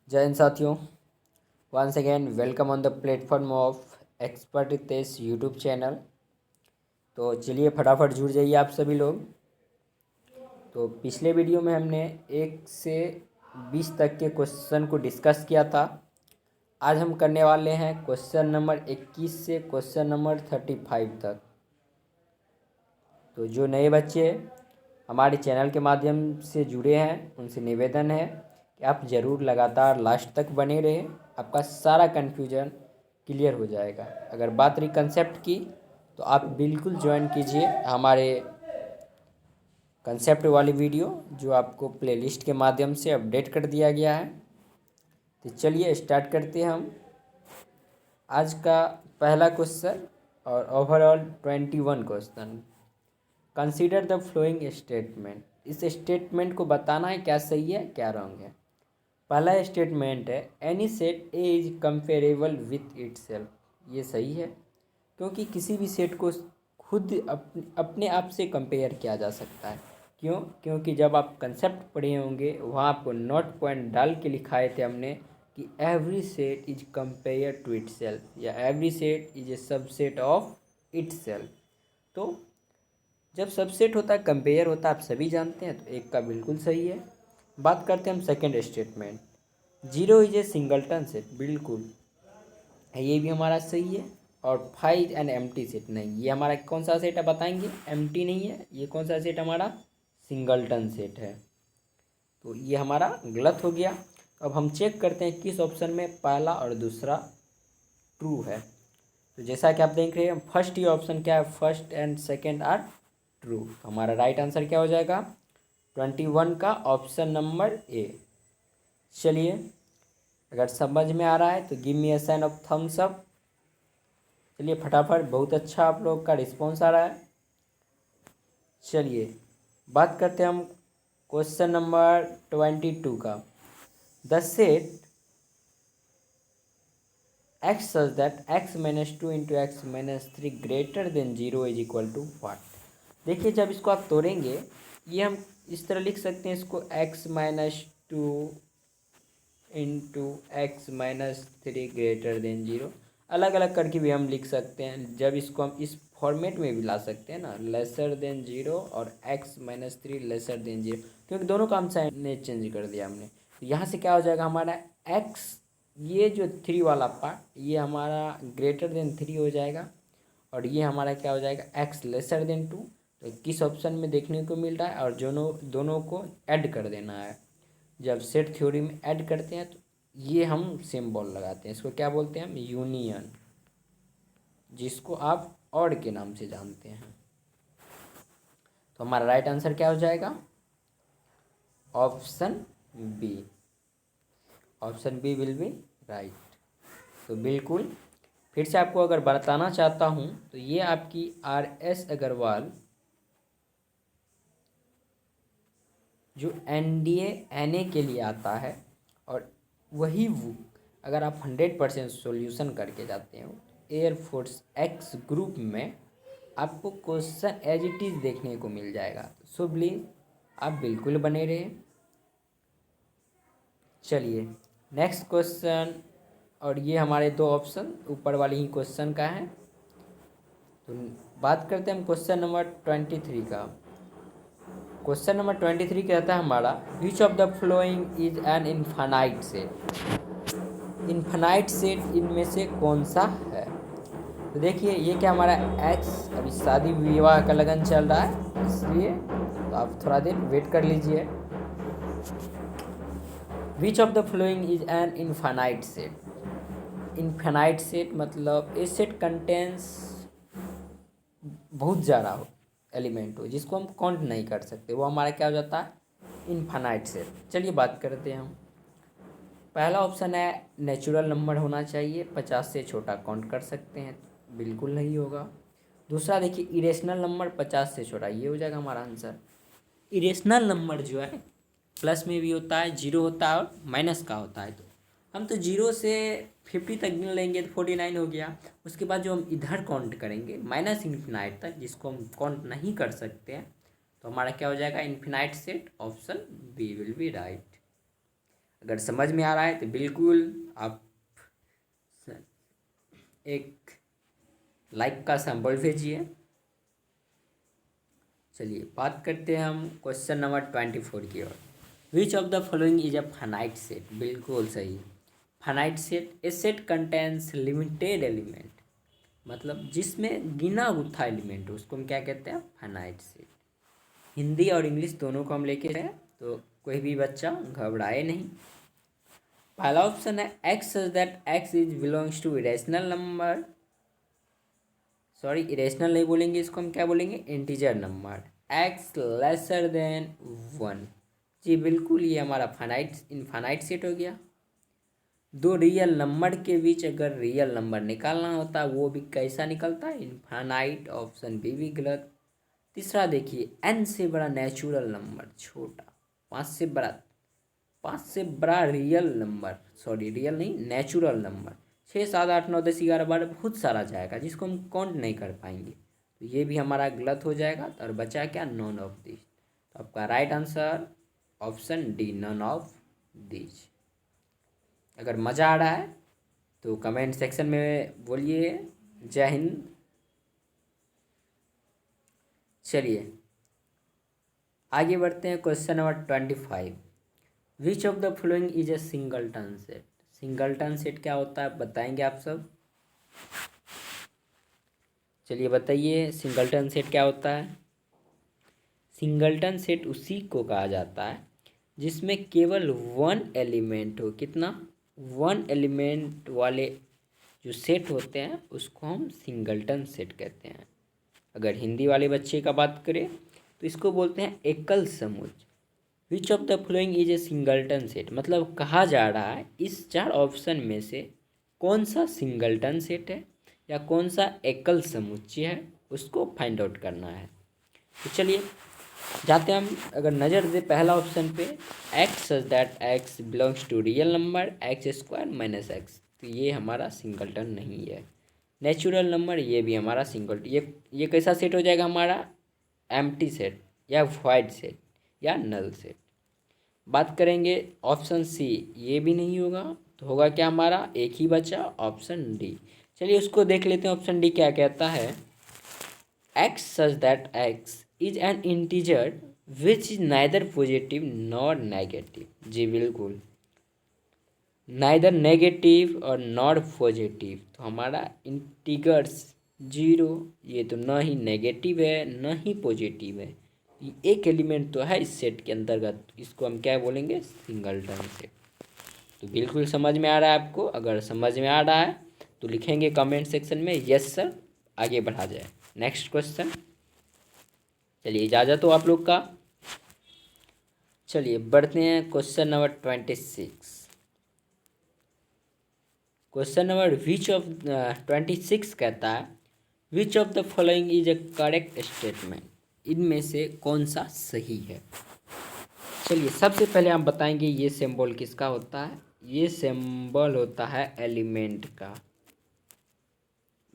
जय हिंद साथियों। Once again welcome on the platform of expert Ritesh YouTube channel. तो चलिए फटाफट जुड़ जाइए आप सभी लोग। तो पिछले वीडियो में हमने 1 से 20 तक के क्वेश्चन को डिस्कस किया था। आज हम करने वाले हैं क्वेश्चन नंबर 21 से क्वेश्चन नंबर 35 तक। तो जो नए बच्चे हमारे चैनल के माध्यम से जुड़े हैं उनसे निवेदन है कि आप ज़रूर लगातार लास्ट तक बने रहें, आपका सारा कन्फ्यूजन क्लियर हो जाएगा। अगर बात रही कंसेप्ट की तो आप बिल्कुल ज्वाइन कीजिए हमारे कंसेप्ट वाली वीडियो जो आपको प्लेलिस्ट के माध्यम से अपडेट कर दिया गया है। तो चलिए स्टार्ट करते हैं हम आज का पहला क्वेश्चन और overall 21 question. Consider the following statement. इस स्टेटमेंट को बताना है क्या सही है क्या रॉन्ग है। पहला स्टेटमेंट है any set A is comparable with itself. ये सही है क्योंकि किसी भी सेट को खुद अपने आप से कंपेयर किया जा सकता है। क्यों? क्योंकि जब आप कंसेप्ट पढ़े होंगे वहाँ आपको नोट पॉइंट डाल के लिखाए थे हमने कि every set is compare to itself या every set is a subset of itself. तो जब सबसेट होता है कंपेयर होता है आप सभी जानते हैं, तो एक का बिल्कुल सही है। बात करते हैं हम second statement, zero is a singleton set. बिल्कुल ये भी हमारा सही है। और 5 एन एम्प्टी सेट नहीं, ये हमारा कौन सा सेट है बताएंगे? एम्प्टी नहीं है, ये कौन सा सेट हमारा? सिंगलटन सेट है। तो ये हमारा गलत हो गया। अब हम चेक करते हैं किस ऑप्शन में पहला और दूसरा ट्रू है। तो जैसा कि आप देख रहे हैं फर्स्ट, ये ऑप्शन क्या है? First and second are true. हमारा राइट आंसर क्या हो जाएगा? 21 का ऑप्शन नंबर ए। चलिए अगर समझ में आ रहा है तो give me a sign of thumbs up. चलिए फटाफट, बहुत अच्छा आप लोग का रिस्पॉन्स आ रहा है। चलिए बात करते हैं हम क्वेश्चन नंबर 22 का। The set x such that x minus 2 into x minus 3 greater than 0 is equal to what. देखिए जब इसको आप तोड़ेंगे ये हम इस तरह लिख सकते हैं इसको, x minus 2 into x minus 3 greater than 0। अलग अलग करके भी हम लिख सकते हैं। जब इसको हम इस फॉर्मेट में भी ला सकते हैं ना, लेसर देन 0 और एक्स माइनस 3 लेसर देन 0, क्योंकि दोनों का हम साइन ने चेंज कर दिया हमने। तो यहाँ से क्या हो जाएगा हमारा एक्स, ये जो 3 वाला पार्ट ये हमारा ग्रेटर देन 3 हो जाएगा और ये हमारा क्या हो जाएगा? X lesser then 2। तो किस ऑप्शन में देखने को मिल रहा है? और दोनों को ऐड कर देना है। जब सेट थ्योरी में ऐड करते हैं तो ये हम सिंबल लगाते हैं, इसको क्या बोलते हैं हम? यूनियन, जिसको आप और के नाम से जानते हैं। तो हमारा राइट आंसर क्या हो जाएगा? Option B. Option B will be right. तो बिल्कुल फिर से आपको अगर बताना चाहता हूँ तो ये आपकी RS अग्रवाल जो NDA NA के लिए आता है, और वही बुक अगर आप 100% सॉल्यूशन करके जाते हो एयरफोर्स एक्स ग्रुप में आपको क्वेश्चन एज इट इज़ देखने को मिल जाएगा। सो प्लीज़ आप बिल्कुल बने रहे। चलिए नेक्स्ट क्वेश्चन, और ये हमारे दो ऑप्शन ऊपर वाली ही क्वेश्चन का है। तो बात करते हैं हम क्वेश्चन नंबर 23 का। क्वेश्चन नंबर 23 कहता है हमारा विच of the following is an infinite set. Infinite set इनमें से कौन सा है? तो देखिए ये क्या हमारा एक्स, अभी शादी विवाह का लगन चल रहा है इसलिए तो आप थोड़ा देर वेट कर लीजिए। विच of the following is an infinite set. Infinite set मतलब ए सेट कंटेंस बहुत ज़्यादा हो एलिमेंट हो जिसको हम काउंट नहीं कर सकते, वो हमारा क्या हो जाता है? Infinite set. चलिए बात करते हैं हम। पहला ऑप्शन है नेचुरल नंबर होना चाहिए, 50 से छोटा काउंट कर सकते हैं, बिल्कुल नहीं होगा। दूसरा देखिए इरेशनल नंबर 50 से छोटा, ये हो जाएगा हमारा आंसर। इरेशनल नंबर जो है प्लस में भी होता है, जीरो होता है और माइनस का होता है। तो हम तो 0 से 50 तक गिन लेंगे तो 49 हो गया। उसके बाद जो हम इधर काउंट करेंगे माइनस इन्फिनाइट तक, जिसको हम काउंट नहीं कर सकते हैं, तो हमारा क्या हो जाएगा? Infinite set. Option B will be right. अगर समझ में आ रहा है तो बिल्कुल आप एक लाइक का सिंबल भेजिए। चलिए बात करते हैं हम क्वेश्चन नंबर 24 की ओर। Which of the following is a finite set? बिल्कुल सही। Finite set a set contains limited element, मतलब जिसमें गिना गुत्था एलिमेंट हो उसको हम क्या कहते हैं? Finite set. हिंदी और इंग्लिश दोनों को हम लेके जाए तो कोई भी बच्चा घबराए नहीं। पहला ऑप्शन है x such that x is belongs to irrational number, sorry irrational नहीं बोलेंगे, इसको हम क्या बोलेंगे? Integer number. X lesser than 1, जी बिल्कुल ये हमारा इनफाइनाइट सेट हो गया। दो रियल नंबर के बीच अगर रियल नंबर निकालना होता है वो भी कैसा निकलता है? इनफाइनाइट। ऑप्शन बी गलत। तीसरा देखिए, एन से बड़ा नेचुरल नंबर छोटा, पाँच से बड़ा रियल नंबर, सॉरी रियल नहीं नेचुरल नंबर, 6 7 8 9 10 11 12 बहुत सारा जाएगा जिसको हम काउंट नहीं कर पाएंगे, तो ये भी हमारा गलत हो जाएगा। और बचा क्या? None of this. तो आपका right answer option D, none of this. अगर मज़ा आ रहा है तो कमेंट सेक्शन में बोलिए। जय हिंद। चलिए आगे बढ़ते हैं question number 25। Which of the following is a singleton set? Singleton set क्या होता है बताएंगे आप सब? चलिए बताइए सिंगलटन सेट क्या होता है? सिंगलटन सेट उसी को कहा जाता है जिसमें केवल वन एलिमेंट हो। कितना? वन एलिमेंट वाले जो सेट होते हैं उसको हम सिंगलटन सेट कहते हैं। अगर हिंदी वाले बच्चे का बात करें तो इसको बोलते हैं एकल समुच्चय। विच of the following is a singleton set, मतलब कहा जा रहा है इस 4 ऑप्शन में से कौन सा सिंगलटन सेट है या कौन सा एकल समुच्चय है, उसको फाइंड आउट करना है। तो चलिए जाते हैं हम। अगर नज़र दे पहला ऑप्शन पे, x such that x belongs to real number x square minus x, तो ये हमारा सिंगलटन नहीं है। नेचुरल नंबर, ये भी हमारा ये कैसा सेट हो जाएगा? हमारा एम्प्टी सेट या वाइड सेट या नल सेट। बात करेंगे ऑप्शन सी, ये भी नहीं होगा, तो होगा क्या हमारा? एक ही बचा, ऑप्शन डी। चलिए उसको देख लेते हैं ऑप्शन डी क्या कहता है। X such that x is an integer which is neither positive nor negative, जी बिल्कुल नाइदर नेगेटिव और नॉट पॉजिटिव, तो हमारा इंटीगर्स 0, ये तो न ही नेगेटिव है न ही पॉजिटिव है, एक एलिमेंट तो है इस सेट के अंतर्गत, इसको हम क्या बोलेंगे? Singleton set. तो बिल्कुल समझ में आ रहा है आपको? अगर समझ में आ रहा है तो लिखेंगे कमेंट सेक्शन में यस सर। आगे बढ़ा जाए नेक्स्ट क्वेश्चन। चलिए इजाज़त हो आप लोग का। चलिए बढ़ते हैं क्वेश्चन नंबर 26। क्वेश्चन नंबर 26 कहता है विच of the following is a correct statement, इनमें से कौन सा सही है? चलिए सबसे पहले हम बताएंगे ये सिंबल किसका होता है। ये सिंबल होता है एलिमेंट का,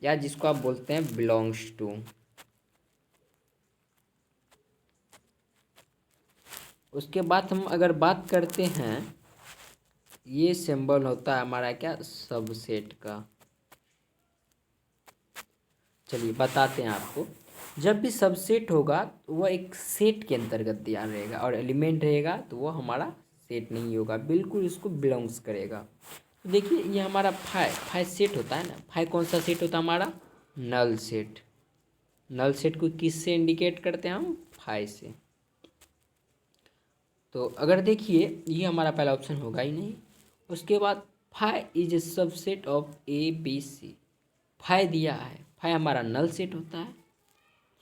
या जिसको आप बोलते हैं बिलोंग्स टू। उसके बाद हम अगर बात करते हैं, ये सिंबल होता है हमारा क्या? सबसेट का। चलिए बताते हैं आपको। जब भी सबसेट होगा तो वह एक सेट के अंतर्गत दिया रहेगा, और एलिमेंट रहेगा तो वो हमारा सेट नहीं होगा, बिल्कुल इसको बिलोंग्स करेगा। तो देखिए ये हमारा फाइव सेट होता है ना। फाइव कौन सा सेट होता है हमारा? Null set. नल सेट को किस से इंडिकेट करते हैं हम? फाइव से। तो अगर देखिए ये हमारा पहला ऑप्शन होगा ही नहीं। उसके बाद five is a subset of A B C. Five दिया है, फाइव हमारा नल सेट होता है।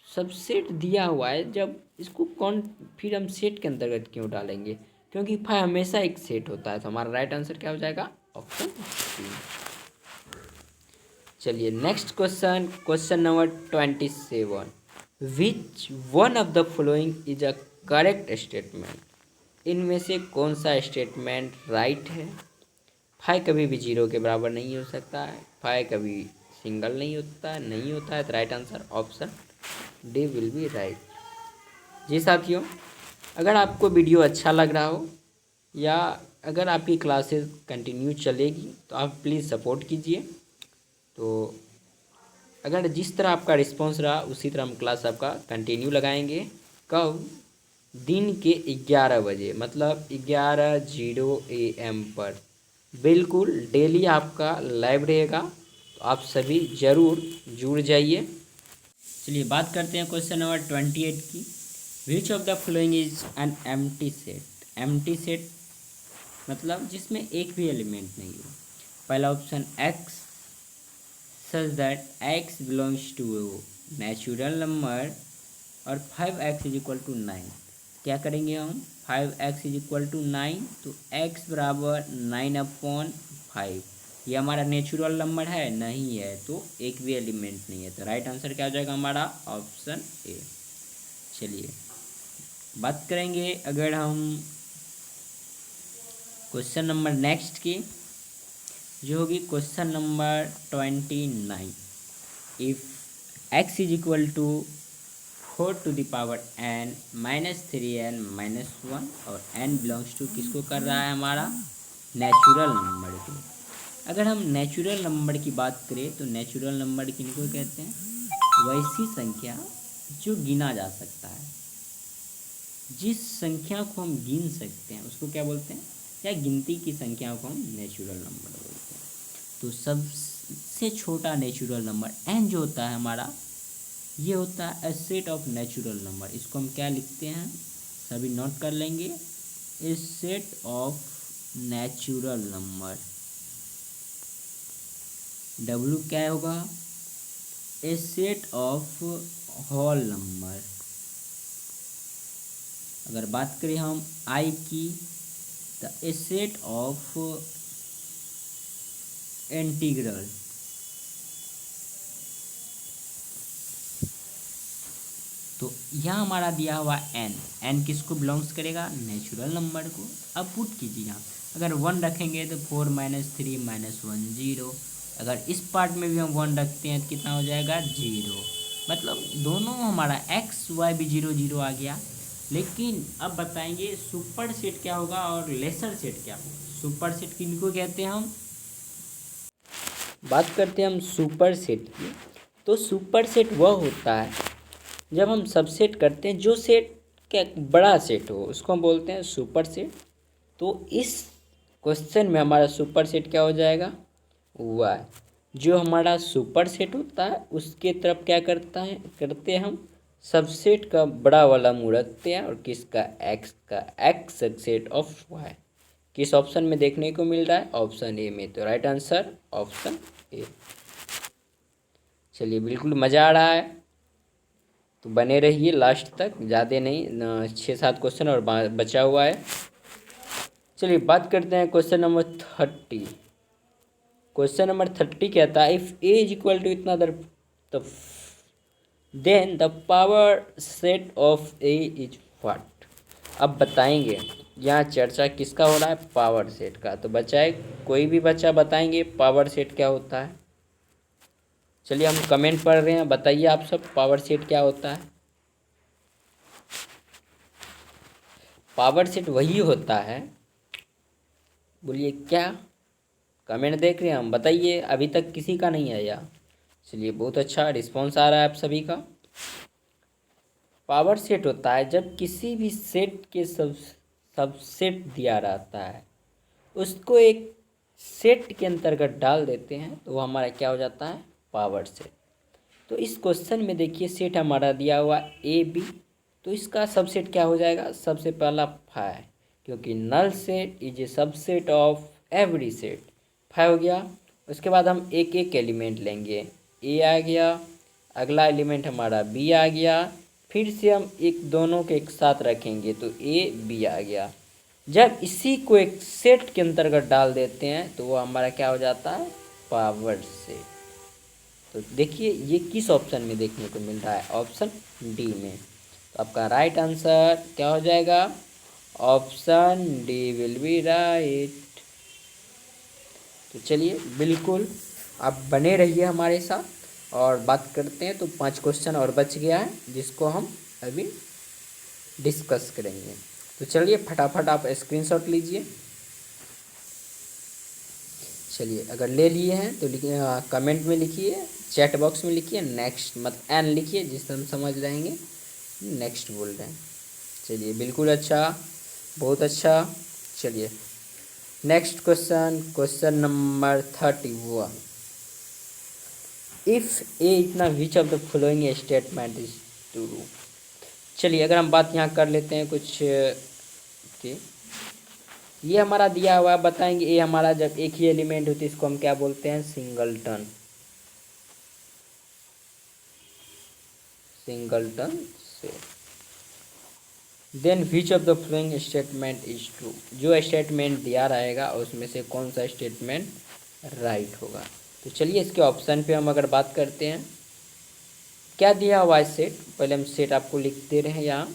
सबसेट दिया हुआ है जब इसको कौन, फिर हम सेट के अंतर्गत क्यों डालेंगे? क्योंकि फाइव हमेशा एक सेट होता है। तो हमारा राइट आंसर क्या हो जाएगा? Option C. चलिए next question, question number 27। Which one of the following is a correct statement, इनमें से कौन सा स्टेटमेंट राइट है? फाइव कभी भी 0 के बराबर नहीं हो सकता है, फाइव कभी सिंगल नहीं होता है, तो right answer option D will be right. जी साथियों, अगर आपको वीडियो अच्छा लग रहा हो या अगर आपकी क्लासेस कंटिन्यू चलेगी तो आप प्लीज़ सपोर्ट कीजिए। तो अगर जिस तरह आपका रिस्पांस रहा उसी तरह हम क्लास आपका कंटिन्यू लगाएंगे। कब? दिन के 11 बजे, मतलब 11:00 AM पर बिल्कुल डेली आपका लाइव रहेगा। तो आप सभी ज़रूर जुड़ जाइए। चलिए बात करते हैं क्वेश्चन नंबर 28 की। Which of the following is an empty set. Empty set मतलब जिसमें एक भी एलिमेंट नहीं हो। पहला option x, such that x belongs to natural number, और 5x इज इक्वल टू 9। क्या करेंगे हम? 5x इज इक्वल टू 9, तो x बराबर 9/5। ये हमारा नेचुरल नंबर है? नहीं है, तो एक भी एलिमेंट नहीं है। तो राइट आंसर क्या हो जाएगा हमारा? Option A. चलिए बात करेंगे अगर हम क्वेश्चन नंबर नेक्स्ट की, जो होगी question number 29। If x is equal to 4n -3n-1 और n बिलोंग्स टू किसको कर रहा है? हमारा नेचुरल नंबर को। अगर हम नेचुरल नंबर की बात करें तो नेचुरल नंबर किनको कहते हैं? वैसी संख्या जो गिना जा सकता है। जिस संख्या को हम गिन सकते हैं उसको क्या बोलते हैं? या गिनती की संख्या को हम नेचुरल नंबर बोलते हैं। तो सबसे छोटा नेचुरल नंबर n जो होता है हमारा, ये होता है a set of natural number. इसको हम क्या लिखते हैं? सभी नोट कर लेंगे। A set of natural number. W क्या होगा? A set of whole number. अगर बात करें हम I की, तो ए सेट ऑफ इंटीग्रल। तो यहाँ हमारा दिया हुआ n किसको बिलोंग्स करेगा? नेचुरल नंबर को। अब पुट कीजिए यहाँ, अगर 1 रखेंगे तो 4 - 3 - 1 0। अगर इस पार्ट में भी हम 1 रखते हैं तो कितना हो जाएगा? 0। मतलब दोनों हमारा x y भी 0 0 आ गया। लेकिन अब बताएंगे सुपर सेट क्या होगा और लेसर सेट क्या होगा। सुपर सेट किनको कहते हैं? हम बात करते हैं हम सुपर सेट की। तो सुपर सेट वह होता है जब हम सबसेट करते हैं, जो सेट क्या बड़ा सेट हो उसको हम बोलते हैं सुपर सेट। तो इस क्वेश्चन में हमारा सुपर सेट क्या हो जाएगा? वाई। जो हमारा सुपर सेट होता है उसके तरफ क्या करते हैं हम सबसेट का बड़ा वाला मुँह रखते हैं। और किसका? एक्स का। एक्स सेट ऑफ वाई किस ऑप्शन में देखने को मिल रहा है? ऑप्शन ए में। तो राइट आंसर ऑप्शन ए। चलिए बिल्कुल मज़ा आ रहा है, तो बने रहिए लास्ट तक। ज़्यादा नहीं, 6-7 क्वेश्चन और बचा हुआ है। चलिए बात करते हैं क्वेश्चन नंबर 30। क्वेश्चन नंबर 30 कहता है if A is equal to इतना then the power set of A is what. अब बताएंगे यहाँ चर्चा किसका हो रहा है? पावर सेट का। तो बचाए कोई भी बच्चा बताएंगे पावर सेट क्या होता है। चलिए हम कमेंट पढ़ रहे हैं, बताइए आप सब पावर सेट क्या होता है। पावर सेट वही होता है, बोलिए क्या? कमेंट देख रहे हैं हम, बताइए। अभी तक किसी का नहीं आया। चलिए बहुत अच्छा रिस्पॉन्स आ रहा है आप सभी का। पावर सेट होता है जब किसी भी सेट के सबसेट दिया रहता है, उसको एक सेट के अंतर्गत डाल देते हैं तो वो हमारा क्या हो जाता है? Power set. तो इस क्वेश्चन में देखिए सेट हमारा दिया हुआ ए बी, तो इसका सबसेट क्या हो जाएगा? सबसे पहला 5, क्योंकि null set is a subset of every set. 5 हो गया। उसके बाद हम एक एक एलिमेंट लेंगे। ए आ गया, अगला एलिमेंट हमारा बी आ गया, फिर से हम एक दोनों के एक साथ रखेंगे तो ए बी आ गया। जब इसी को एक सेट के अंतर्गत डाल देते हैं तो वो हमारा क्या हो जाता है? Power set. तो देखिए ये किस ऑप्शन में देखने को मिल रहा है? ऑप्शन डी में। तो आपका राइट आंसर क्या हो जाएगा? Option D will be right. तो चलिए बिल्कुल आप बने रहिए हमारे साथ और बात करते हैं। तो 5 क्वेश्चन और बच गया है जिसको हम अभी डिस्कस करेंगे। तो चलिए फटाफट आप स्क्रीनशॉट लीजिए। चलिए अगर ले लिए हैं तो लिखिए, कमेंट में लिखिए, चैट बॉक्स में लिखिए नेक्स्ट, मत एन लिखिए, जिससे हम समझ जाएंगे नेक्स्ट बोल रहे हैं। चलिए बिल्कुल अच्छा, बहुत अच्छा। चलिए next question, question number 31। If A इतना which of the following statement is true. चलिए अगर हम बात यहाँ कर लेते हैं कुछ कि ये हमारा दिया हुआ है, बताएंगे ये हमारा जब एक ही एलिमेंट होती है इसको हम क्या बोलते हैं, सिंगलटन। सिंगलटन से then which of the following statement is true. जो स्टेटमेंट दिया रहेगा उसमें से कौन सा स्टेटमेंट राइट होगा। तो चलिए इसके ऑप्शन पे हम अगर बात करते हैं, क्या दिया हुआ है सेट, पहले हम सेट आपको लिखते रहे यहाँ,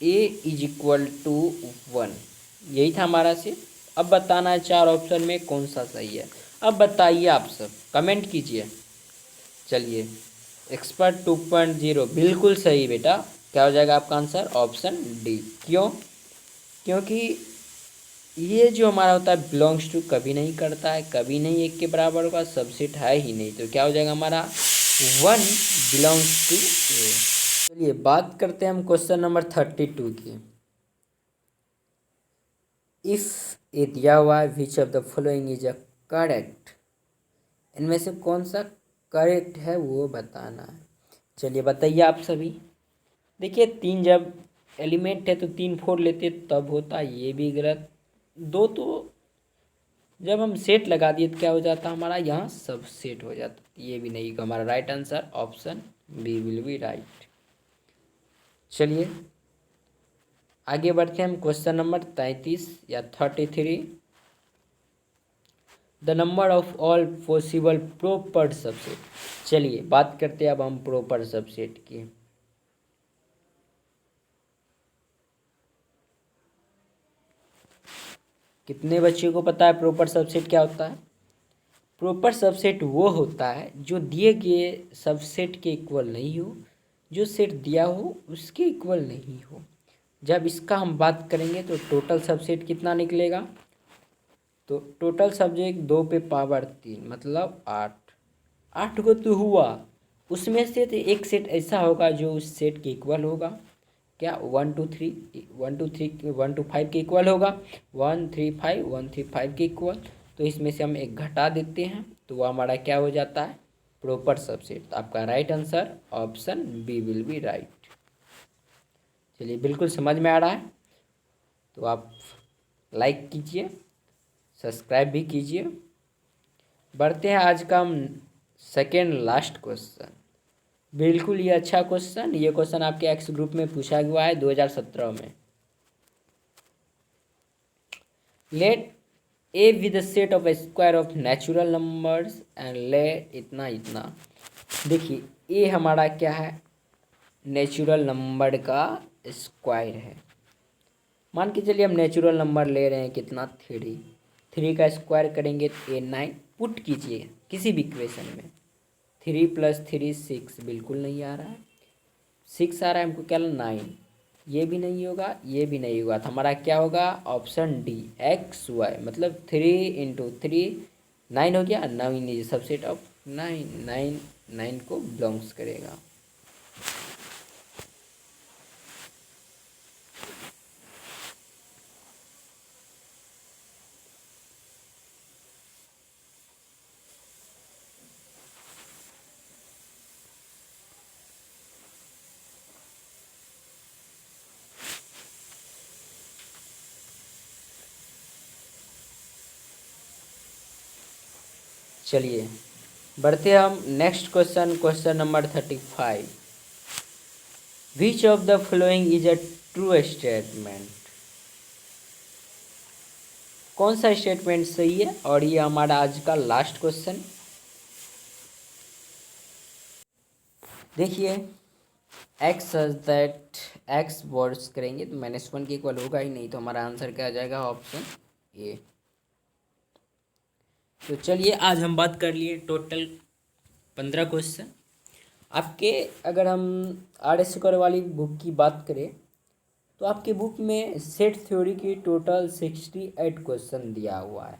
a इज इक्वल टू 1, यही था हमारा सेट। अब बताना है चार ऑप्शन में कौन सा सही है। अब बताइए, आप सब कमेंट कीजिए। चलिए एक्सपर्ट 2.0 बिल्कुल सही बेटा, क्या हो जाएगा आपका आंसर, ऑप्शन डी। क्यों? क्योंकि ये जो हमारा होता है बिलोंग्स टू कभी नहीं करता है, कभी नहीं एक के बराबर होगा, सबसेट है ही नहीं, तो क्या हो जाएगा हमारा 1 बिलोंग्स टू ए। चलिए बात करते हैं हम क्वेश्चन नंबर 32 की। इफ़ ए दिया हुआ है विच of the following is a correct, इनमें से कौन सा करेक्ट है वो बताना है। चलिए बताइए आप सभी। देखिए तीन जब एलिमेंट है तो 3 4 लेते तब होता, ये भी गलत। दो तो जब हम सेट लगा दिए तो क्या हो जाता हमारा, यहाँ सब सेट हो जाता, ये भी नहीं। हमारा right answer option B will be right. चलिए आगे बढ़ते हैं हम क्वेश्चन नंबर 33 या 33। The number of all possible proper subset. चलिए बात करते हैं अब हम प्रॉपर सबसेट की। कितने बच्चों को पता है प्रॉपर सबसेट क्या होता है? प्रॉपर सबसेट वो होता है जो दिए गए सबसेट के इक्वल नहीं हो, जो सेट दिया हो उसके इक्वल नहीं हो। जब इसका हम बात करेंगे तो टोटल सबसेट कितना निकलेगा, तो टोटल सब्जेक्ट 2 पे पावर 3 मतलब 8। 8 को तो हुआ, उसमें से तो एक सेट ऐसा होगा जो उस सेट के इक्वल होगा। क्या 1 2 3 1 2 3 1 2 5 के इक्वल होगा, 1 3 5 1 3 5 के इक्वल। तो इसमें से हम एक घटा देते हैं तो वो हमारा क्या हो जाता है, प्रॉपर सबसेट। तो आपका right answer option B will be right. चलिए बिल्कुल समझ में आ रहा है तो आप लाइक कीजिए, सब्सक्राइब भी कीजिए। बढ़ते हैं आज का हम सेकेंड लास्ट क्वेश्चन। बिल्कुल ये अच्छा क्वेश्चन, ये क्वेश्चन आपके एक्स ग्रुप में पूछा हुआ है 2017 में। Let A with set of square of natural numbers and let इतना इतना। देखिए ए हमारा क्या है, नेचुरल नंबर का स्क्वायर है। मान के चलिए हम नेचुरल नंबर ले रहे हैं कितना, 3। 3 का स्क्वायर करेंगे तो ए 9। पुट कीजिए किसी भी इक्वेशन में, 3 + 3 6, बिल्कुल नहीं आ रहा है। 6 आ रहा है हमको, क्या 9, ये भी नहीं होगा, ये भी नहीं होगा। तो हमारा क्या होगा, ऑप्शन डी XY, मतलब 3 × 3 9 हो गया। 9 इज सबसेट ऑफ 9, 9 को बिलोंग्स करेगा। चलिए बढ़ते हैं हम next question, question number 35। Which of the following is a true statement. कौन सा स्टेटमेंट सही है, और ये हमारा आज का लास्ट क्वेश्चन। देखिए एक्स दैट एक्स वर्ड्स करेंगे तो -1 के इक्वल होगा ही नहीं, तो हमारा आंसर क्या आ जाएगा, ऑप्शन ए। तो चलिए आज हम बात कर लिए टोटल 15 क्वेश्चन आपके। अगर हम RS स्क्वायर वाली बुक की बात करें तो आपके बुक में सेट थ्योरी की टोटल 68 क्वेश्चन दिया हुआ है।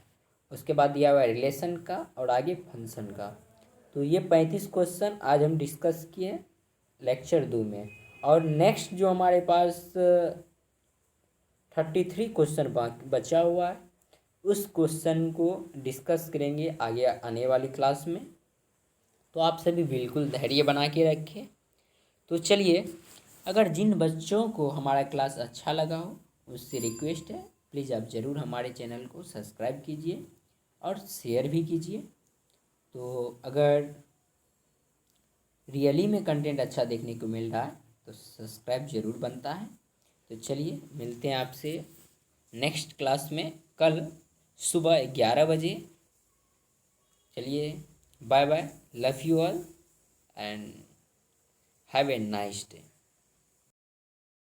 उसके बाद दिया हुआ है रिलेशन का और आगे फंक्शन का। तो ये 35 क्वेश्चन आज हम डिस्कस किए लेक्चर 2 में। और नेक्स्ट जो हमारे पास 33 क्वेश्चन बचा हुआ है, उस क्वेश्चन को डिस्कस करेंगे आगे आने वाली क्लास में। तो आप सभी बिल्कुल धैर्य बना के रखें। तो चलिए, अगर जिन बच्चों को हमारा क्लास अच्छा लगा हो उससे रिक्वेस्ट है, प्लीज़ आप ज़रूर हमारे चैनल को सब्सक्राइब कीजिए और शेयर भी कीजिए। तो अगर रियली में कंटेंट अच्छा देखने को मिल रहा है तो सब्सक्राइब ज़रूर बनता है। तो चलिए, मिलते हैं आपसे नेक्स्ट क्लास में कल सुबह 11 बजे। चलिए, bye bye, love you all and have a nice day.